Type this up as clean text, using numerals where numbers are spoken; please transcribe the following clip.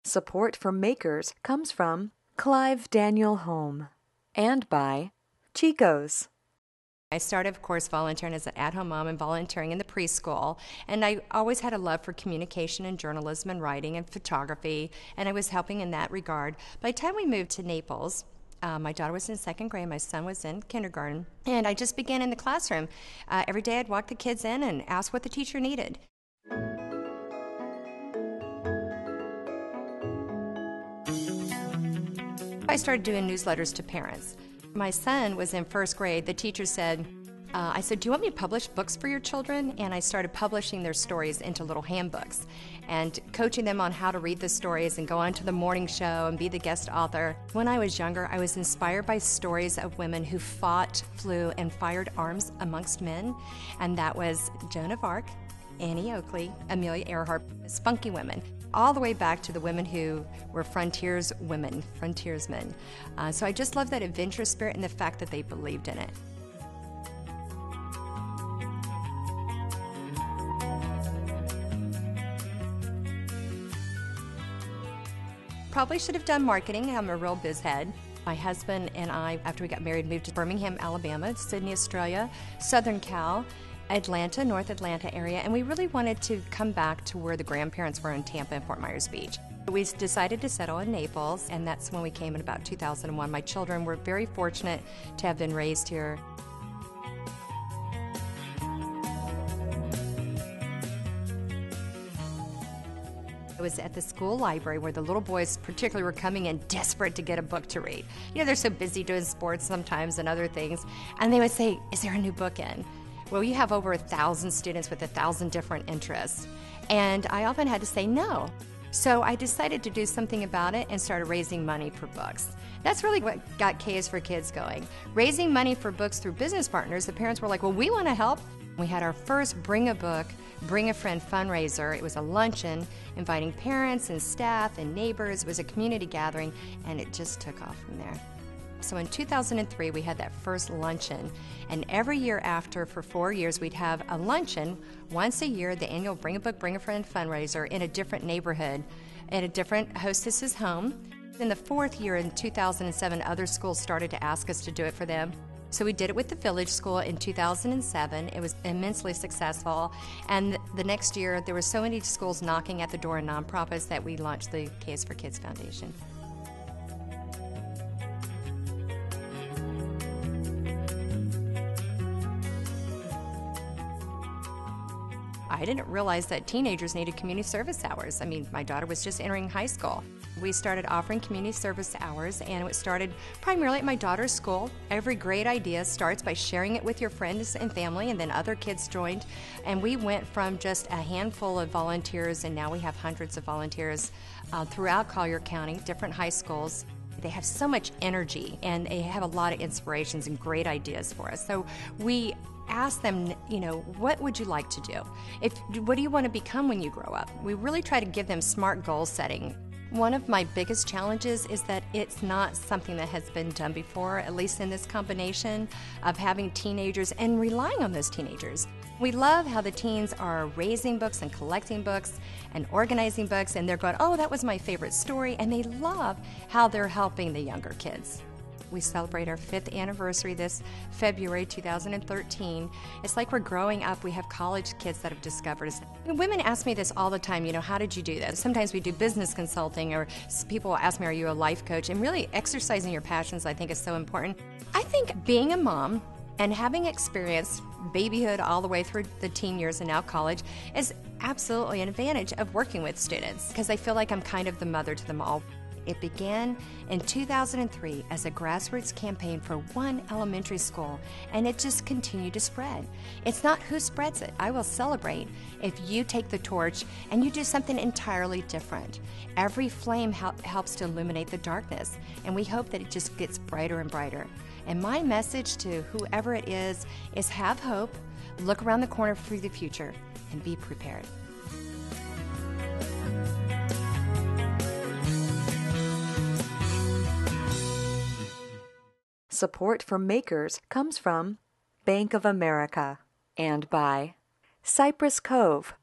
Support for makers comes from Clive Daniel Home and by Chico's. I started, of course, volunteering as an at-home mom and volunteering in the preschool. And I always had a love for communication and journalism and writing and photography, and I was helping in that regard. By the time we moved to Naples, my daughter was in second grade, my son was in kindergarten, and I just began in the classroom. Every day I'd walk the kids in and ask what the teacher needed. I started doing newsletters to parents. My son was in first grade. The teacher said, I said, do you want me to publish books for your children? And I started publishing their stories into little handbooks and coaching them on how to read the stories and go on to the morning show and be the guest author. When I was younger, I was inspired by stories of women who fought, flew, and fired arms amongst men. And that was Joan of Arc, Annie Oakley, Amelia Earhart, spunky women, all the way back to the women who were frontiersmen. So I just love that adventurous spirit and the fact that they believed in it. Probably should have done marketing. I'm a real biz head. My husband and I, after we got married, moved to Birmingham, Alabama, Sydney, Australia, Southern Cal, Atlanta, North Atlanta area, and we really wanted to come back to where the grandparents were in Tampa and Fort Myers Beach. We decided to settle in Naples, and that's when we came in about 2001. My children were very fortunate to have been raised here. I was at the school library where the little boys particularly were coming in desperate to get a book to read. You know, they're so busy doing sports sometimes and other things, and they would say, is there a new book in? Well, you have over 1,000 students with 1,000 different interests, and I often had to say no. So I decided to do something about it and started raising money for books. That's really what got K is for Kids going. Raising money for books through business partners, the parents were like, well, we want to help. We had our first Bring a Book, Bring a Friend fundraiser. It was a luncheon inviting parents and staff and neighbors. It was a community gathering, and it just took off from there. So in 2003, we had that first luncheon, and every year after, for 4 years, we'd have a luncheon once a year, the annual Bring a Book, Bring a Friend fundraiser in a different neighborhood, at a different hostess's home. In the fourth year, in 2007, other schools started to ask us to do it for them. So we did it with the Village School in 2007. It was immensely successful, and the next year, there were so many schools knocking at the door of nonprofits that we launched the K is for Kids Foundation. I didn't realize that teenagers needed community service hours. I mean, my daughter was just entering high school. We started offering community service hours, and it started primarily at my daughter's school. Every great idea starts by sharing it with your friends and family, and then other kids joined. And we went from just a handful of volunteers, and now we have hundreds of volunteers throughout Collier County, different high schools. They have so much energy, and they have a lot of inspirations and great ideas for us. So we ask them, you know, what would you like to do? What do you want to become when you grow up? We really try to give them smart goal setting. One of my biggest challenges is that it's not something that has been done before, at least in this combination of having teenagers and relying on those teenagers. We love how the teens are raising books and collecting books and organizing books, and they're going, oh, that was my favorite story, and they love how they're helping the younger kids. We celebrate our 5th anniversary this February 2013. It's like we're growing up. We have college kids that have discovered us. Women ask me this all the time, you know, how did you do this? Sometimes we do business consulting, or people ask me, are you a life coach? And really exercising your passions, I think, is so important. I think being a mom and having experienced babyhood all the way through the teen years and now college is absolutely an advantage of working with students, because I feel like I'm kind of the mother to them all. It began in 2003 as a grassroots campaign for one elementary school, and it just continued to spread. It's not who spreads it. I will celebrate if you take the torch and you do something entirely different. Every flame helps to illuminate the darkness, and we hope that it just gets brighter and brighter. And my message to whoever it is have hope, look around the corner for the future, and be prepared. Support for makers comes from Bank of America and by Cypress Cove,